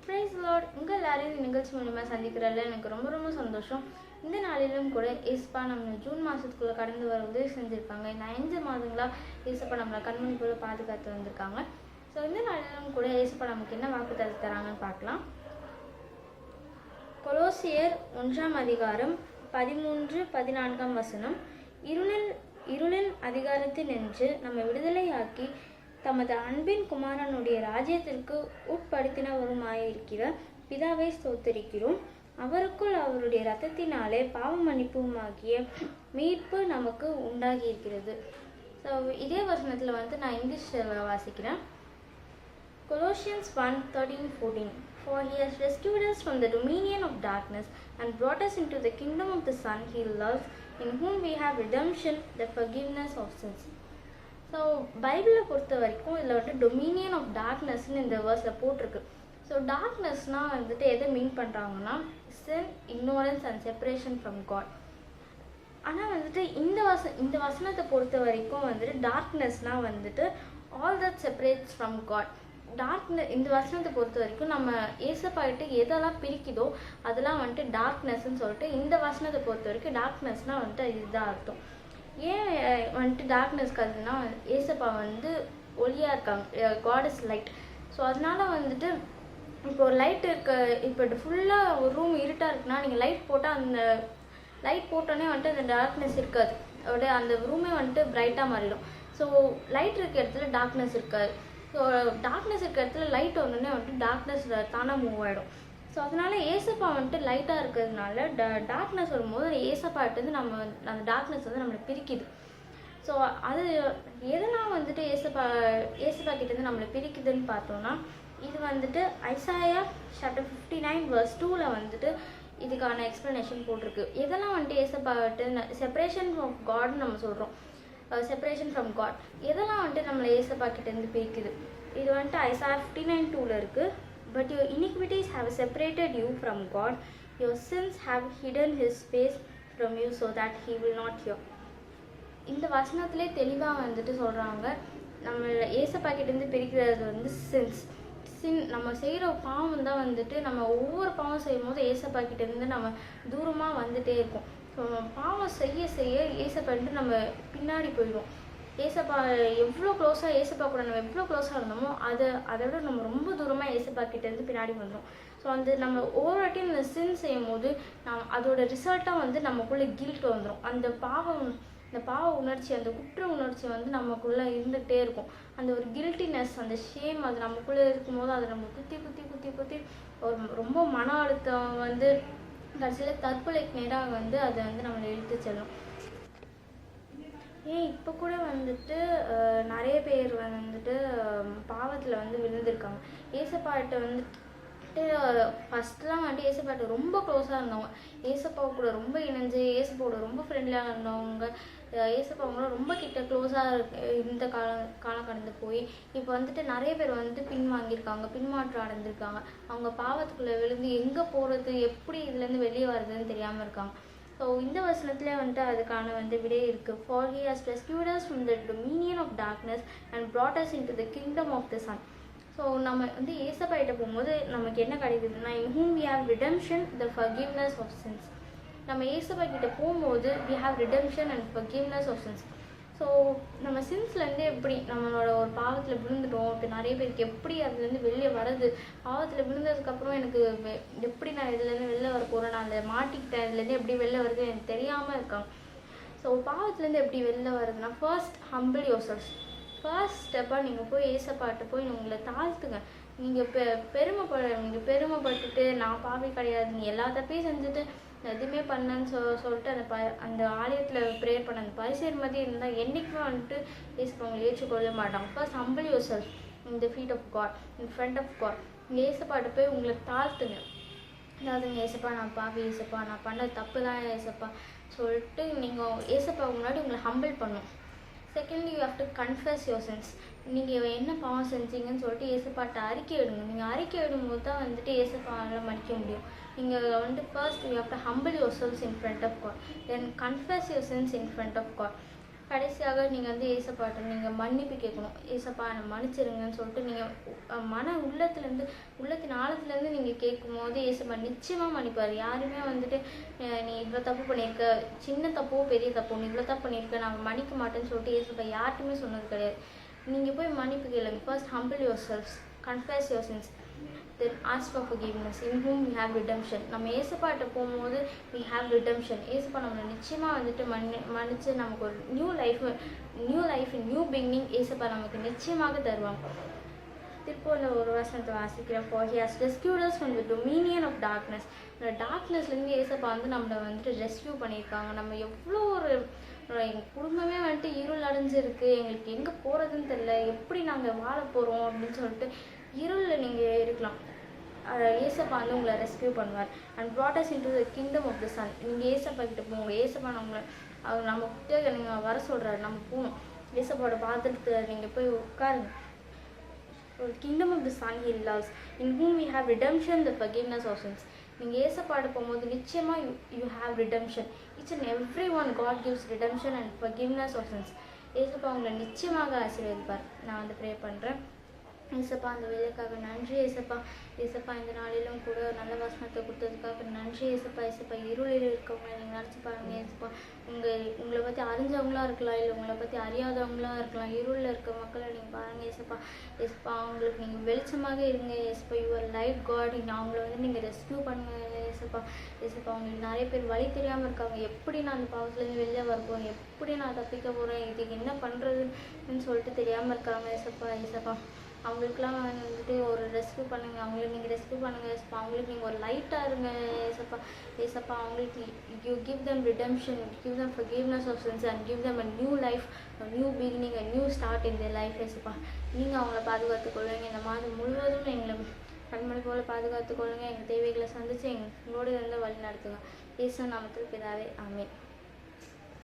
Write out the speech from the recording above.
Price Lord. உங்கள் எல்லாரையும் இந்த நிகழ்ச்சி மூலமாக சந்திக்கிறதில்ல எனக்கு ரொம்ப ரொம்ப சந்தோஷம். இந்த நாளிலும் கூட ஏசப்பா நம்ம ஜூன் மாதத்துக்குள்ளே கடந்து வர உதவி செஞ்சுருக்காங்க. இந்த 5 மாதங்களாக ஏசப்பா நம்மளை கண்மணி போல பாதுகாத்து வந்திருக்காங்க. ஸோ இந்த நாளிலும் கூட ஏசப்பா நமக்கு என்ன வாக்கு தராங்கன்னு பார்க்கலாம். கொலோசியர் 1ஆம் அதிகாரம் 13-14 வசனம். இருளின் அதிகாரத்தில் நின்று நம்மை விடுதலையாக்கி தமது அன்பின் குமாரனுடைய ராஜ்யத்திற்கு உட்படுத்தினவருமாயிருக்கிற பிதாவை ஸ்தோத்திரிக்கிறோம். அவருக்குள் அவருடைய இரத்தத்தினாலே பாவ மன்னிப்புமாகிய மீட்பு நமக்கு உண்டாகியிருக்கிறது. ஸோ இதே வசனத்தில் நான் இங்கிலீஷில் வாசிக்கிறேன். Colossians 1:13-14. For he has rescued us from the dominion of darkness and brought us into the kingdom of the Son he loves, in whom we have redemption, the forgiveness of sins. So பைபிளை பொறுத்த வரைக்கும் இதில் Dominion of டார்க்னஸ்ன்னு இந்த வேர்ஸில் போட்டிருக்கு. So டார்க்னஸ்னால் எதை மீன் பண்ணுறாங்கன்னா sin, ignorance and separation from God. ஆனால் இந்த வசனத்தை பொறுத்த வரைக்கும் டார்க்னஸ்னால் all that separates from God. இந்த வசனத்தை பொறுத்த வரைக்கும் நம்ம ஏசப்பாயிட்டு எதெல்லாம் பிரிக்குதோ அதெல்லாம் டார்க்னஸ்ன்னு சொல்லிட்டு இந்த வசனத்தை பொறுத்த வரைக்கும் டார்க்னஸ்னால் இதுதான் அர்த்தம். ஏன் டார்க்னஸ்க்கு அதுனா ஏசப்பா ஒளியாக இருக்காங்க. God is light. ஸோ அதனால இப்போ ஒரு லைட் இருக்க, இப்போ ஃபுல்லாக ஒரு ரூம் இருட்டாக இருக்குன்னா நீங்கள் லைட் போட்டால் அந்த லைட் போட்டோன்னே அந்த டார்க்னஸ் இருக்காது. அந்த ரூமே பிரைட்டாக மாறிடும். ஸோ லைட் இருக்க இடத்துல டார்க்னஸ் இருக்காது. ஸோ டார்க்னஸ் இருக்க இடத்துல லைட் வந்தோடனே டார்க்னஸ் தானாக மூவ் ஆகிடும். ஸோ அதனால ஏசப்பா லைட்டாக இருக்கிறதுனால டார்க்னஸ் வரும்போது ஏசப்பாட்டு நம்ம அந்த டார்க்னஸ் நம்மளை பிரிக்குது. ஸோ அது எதெல்லாம் ஏசப்பா கிட்டேருந்து நம்மளை பிரிக்குதுன்னு பார்த்தோன்னா இது ஐசாயா சாப்டர் 59:2 இதுக்கான எக்ஸ்ப்ளனேஷன் போட்டிருக்கு. எதெல்லாம் ஏசப்பாட்டு செப்பரேஷன் ஆஃப் காட்னு நம்ம சொல்கிறோம். செப்பரேஷன் ஃப்ரம் காட் எதெல்லாம் நம்மளை ஏசப்பா கிட்டேருந்து பிரிக்குது. இது ஐசாயா 59:2 இருக்குது. But your iniquities have separated you from God. Your sins have hidden his face from you so that he will not hear. இந்த வசனத்திலே தெளிவாக சொல்கிறாங்க, நம்ம ஏசப்பா கிட்டேருந்து பிரிக்கிறது சின். நம்ம செய்கிற பாவம் தான் நம்ம ஒவ்வொரு பாவம் செய்யும் போது ஏசப்பா கிட்டேருந்து நம்ம தூரமாக வந்துட்டே இருக்கோம். ஸோ பாவம் செய்ய செய்ய ஏசப்பா நம்ம பின்னாடி போயிடுவோம். ஏசப்பா எவ்வளோ க்ளோஸாக ஏசப்பா கூட நம்ம எவ்வளோ க்ளோஸாக இருந்தோமோ அதை விட நம்ம ரொம்ப தூரமாக ஏசப்பா கிட்டேருந்து பின்னாடி வந்துடும். ஸோ நம்ம ஒவ்வொரு வாட்டியும் இந்த சின் செய்யும் போது அதோட ரிசல்ட்டாக நமக்குள்ளே கில்ட் வந்துடும். இந்த பாவ உணர்ச்சி, அந்த குற்ற உணர்ச்சி நமக்குள்ளே இருந்துகிட்டே இருக்கும். அந்த ஒரு கில்ட்டினஸ், அந்த ஷேம் அது நமக்குள்ளே இருக்கும்போது அதை நம்ம குத்தி குத்தி குத்தி குத்தி ஒரு ரொம்ப மன அழுத்தம் கடைசியில் தற்கொலைக்கு நேராக அதை நம்மளை இழுத்து செல்லும். ஏன் இப்போ கூட நிறைய பேர் பாவத்தில் விழுந்திருக்காங்க. ஏசப்பாட்ட ஃபஸ்ட்லாம் ஏசப்பாட்ட ரொம்ப க்ளோஸாக இருந்தவங்க, ஏசப்பா கூட ரொம்ப இணைஞ்சு ஏசப்பாவோட ரொம்ப ஃப்ரெண்ட்லியாக இருந்தவங்க, ஏசப்பாவோட ரொம்ப கிட்ட க்ளோஸாக இந்த காலம் கடந்து போய் இப்போ நிறைய பேர் பின்மாற்றம் அடைஞ்சிருக்காங்க. அவங்க பாவத்துக்குள்ளே விழுந்து எங்கே போகிறது, எப்படி இதுலேருந்து வெளியே வர்றதுன்னு தெரியாமல் இருக்காங்க. ஸோ இந்த வசனத்திலே அதுக்கான விடை இருக்குது. For he has rescued us from the dominion of darkness and brought us into the kingdom of the Son. So நம்ம ஏசப்பாயிட்ட போகும்போது நமக்கு என்ன கிடைக்குதுன்னா, in whom we have redemption, the forgiveness of sins. நம்ம ஏசப்பா கிட்ட போகும்போது we have redemption and forgiveness of sins. So நம்ம சின்ஸ்லேருந்து எப்படி நம்மளோட ஒரு பாவத்தில் விழுந்துட்டோம். இப்போ நிறைய பேருக்கு எப்படி அதுலேருந்து வெளியே வர்றது, பாவத்தில் விழுந்ததுக்கப்புறம் எனக்கு எப்படி நான் இதுலேருந்து வெளில வர போகிறேன், நான் அதை மாட்டிக்கிட்டேன், இதுலேருந்து எப்படி வெளில வருது எனக்கு தெரியாமல் இருக்காங்க. ஸோ பாவத்துலேருந்து எப்படி வெளில வருதுன்னா, first humble your self. First ஸ்டெப்பாக நீங்கள் போய் ஏசப்பாட்ட போய் உங்களை தாழ்த்துங்க. நீங்கள் பெருமைப்பட்டுட்டு நான் பாவி கிடையாது, நீ எல்லா தப்பையும் செஞ்சுட்டு எதுவுமே பண்ணேன்னு சொல்லிட்டு அந்த ஆலயத்தில் ப்ரேயர் பண்ண அந்த பரிசேர் மாதிரி இருந்தால் என்றைக்குமே ஏசப்பா உங்களை ஏற்றுக்கொள்ள மாட்டாங்க. First humble yourself in the feet of God, in front of God. நீங்கள் ஏசப்பாட்ட போய் உங்களை தாழ்த்துங்க. அதாவது ஏசப்பா நான் பாவி, ஏசப்பா நான் பண்ணது தப்பு தான் ஏசப்பா சொல்லிட்டு நீங்கள் ஏசப்பா முன்னாடி உங்களை ஹம்பிள் பண்ணும். Secondly you have to confuse your sense. நீங்கள் என்ன பாவம் செஞ்சீங்கன்னு சொல்லிட்டு ஏசப்பாட்ட அறிக்கை விடுங்க. நீங்கள் அறிக்கை விடும்போது தான் ஏசப்பாவால் மன்னிக்க முடியும். நீங்கள் first you have to humble yourself in front of God, then confess your sins in front of God. கடைசியாக நீங்கள் வந்து ஏசப்பாட்ட நீங்கள் மன்னிப்பு கேட்கணும். ஏசப்பா என்னை மன்னிச்சிருங்கன்னு சொல்லிட்டு நீங்கள் உள்ளத்தின் ஆழத்துலேருந்து நீங்கள் கேட்கும்போது ஏசப்பா நிச்சயமாக மன்னிப்பார். யாருமே வந்துட்டு நீ இவ்வளோ தப்பு பண்ணியிருக்க, சின்ன தப்போ பெரிய தப்போ, நீ இவ்வளோ தப்பு பண்ணியிருக்க, நான் மன்னிக்க மாட்டேன்னு சொல்லிட்டு ஏசப்பா யார்ட்டுமே சொன்னது கிடையாது. நீங்கள் போய் மன்னிப்பு கேளுங்க. First humble your selves, confess your since, then ask for forgiveness in whom we have redemption. நம்ம ஏசப்பாட்ட போகும்போது we have redemption. ஏசப்பா நம்மளை நிச்சயமாக வந்துட்டு மன்னிச்சு நமக்கு ஒரு நியூ லைஃப் நியூ பிகினிங் ஏசப்பா நமக்கு நிச்சயமாக தருவாங்க. திருப்பூரில் ஒரு வசனத்தை வாசிக்கிறேன். For he has rescued us from the dominion of darkness. இந்த டார்க்னஸ்லேருந்து ஏசப்பா வந்து நம்மளை வந்துட்டு ரெஸ்கியூ பண்ணியிருக்காங்க. நம்ம எவ்வளோ எங்கள் குடும்பமே வந்துட்டு இருள் அடைஞ்சிருக்கு, எங்களுக்கு எங்கே போகிறதுன்னு தெரியல, எப்படி நாங்கள் வாழ போகிறோம் அப்படின்னு சொல்லிட்டு இருளில் நீங்கள் இருக்கலாம். ஏசப்பா வந்து உங்களை ரெஸ்கியூ பண்ணுவார். And brought us into the kingdom of the sun. நீங்கள் ஏசப்பா கிட்ட போங்க. ஏசப்பா அவர் நம்ம கிட்ட நீங்கள் வர சொல்கிறாரு, நம்ம போகணும். ஏசப்பாவோட பாத்திரத்தில் நீங்கள் போய் உட்காருங்க. ஒரு kingdom of the son he loves, in whom we have redemption, the forgiveness of sins. நீங்கள் ஏசப்பாட போகும்போது நிச்சயமாக you have redemption. each and every one God gives redemption and forgiveness of sins. ஏசப்பா உங்களை நிச்சயமாக ஆசீர்வதிப்பார். நான் வந்து ப்ரே பண்ணுறேன். ஏசப்பா அந்த வேலைக்காக நன்றி ஏசப்பா. ஏசப்பா இந்த நாளிலும் கூட நல்ல வசனத்தை கொடுத்ததுக்காக நன்றி ஏசப்பா. ஏசப்பா இருளில் இருக்கவங்களை நீங்கள் நினச்சி பாருங்க ஏசப்பா. உங்களை பற்றி அறிஞ்சவங்களா இருக்கலாம், இல்லை உங்களை பற்றி அறியாதவங்களா இருக்கலாம். இருளில் இருக்க மக்களை நீங்கள் பாருங்கள் ஏசப்பா. ஏசப்பா அவங்களுக்கு நீங்கள் வெளிச்சமாக இருங்க ஏசப்பா. Your light God. அவங்கள வந்து நீங்கள் ரெஸ்கியூ பண்ணுங்க ஏசப்பா. ஏசப்பா அவங்களுக்கு நிறைய பேர் வழி தெரியாமல் இருக்காங்க. எப்படி நான் அந்த பாவத்துலேருந்து வெளியே வரப்போம், எப்படி நான் தப்பிக்க போகிறேன், இதுக்கு என்ன பண்ணுறதுன்னு சொல்லிட்டு தெரியாமல் இருக்காங்க ஏசப்பா. ஏசப்பா அவங்களுக்குலாம் வந்துட்டு ஒரு ரெஸ்கியூ பண்ணுங்கள். அவங்களுக்கு நீங்கள் ரெஸ்கியூ பண்ணுங்கள் ஏசப்பா. அவங்களுக்கு நீங்கள் ஒரு லைட்டாக இருங்க ஏசப்பா. ஏசப்பா அவங்களுக்கு you give them redemption, give them forgiveness of sins and give them a new life, a new beginning, a new start in their life ஏசப்பா. நீங்கள் அவங்கள பாதுகாத்துக்கொள்ளுங்க. இந்த மாதம் முழுவதும் எங்களை கண்மணி போல் பாதுகாத்துக்கொள்ளுங்க. எங்கள் தேவைகளை சந்தித்து எங்களோட இருந்து வழி நடத்துங்க. இயேசு நாமத்தில் பிதாவே, ஆமென்.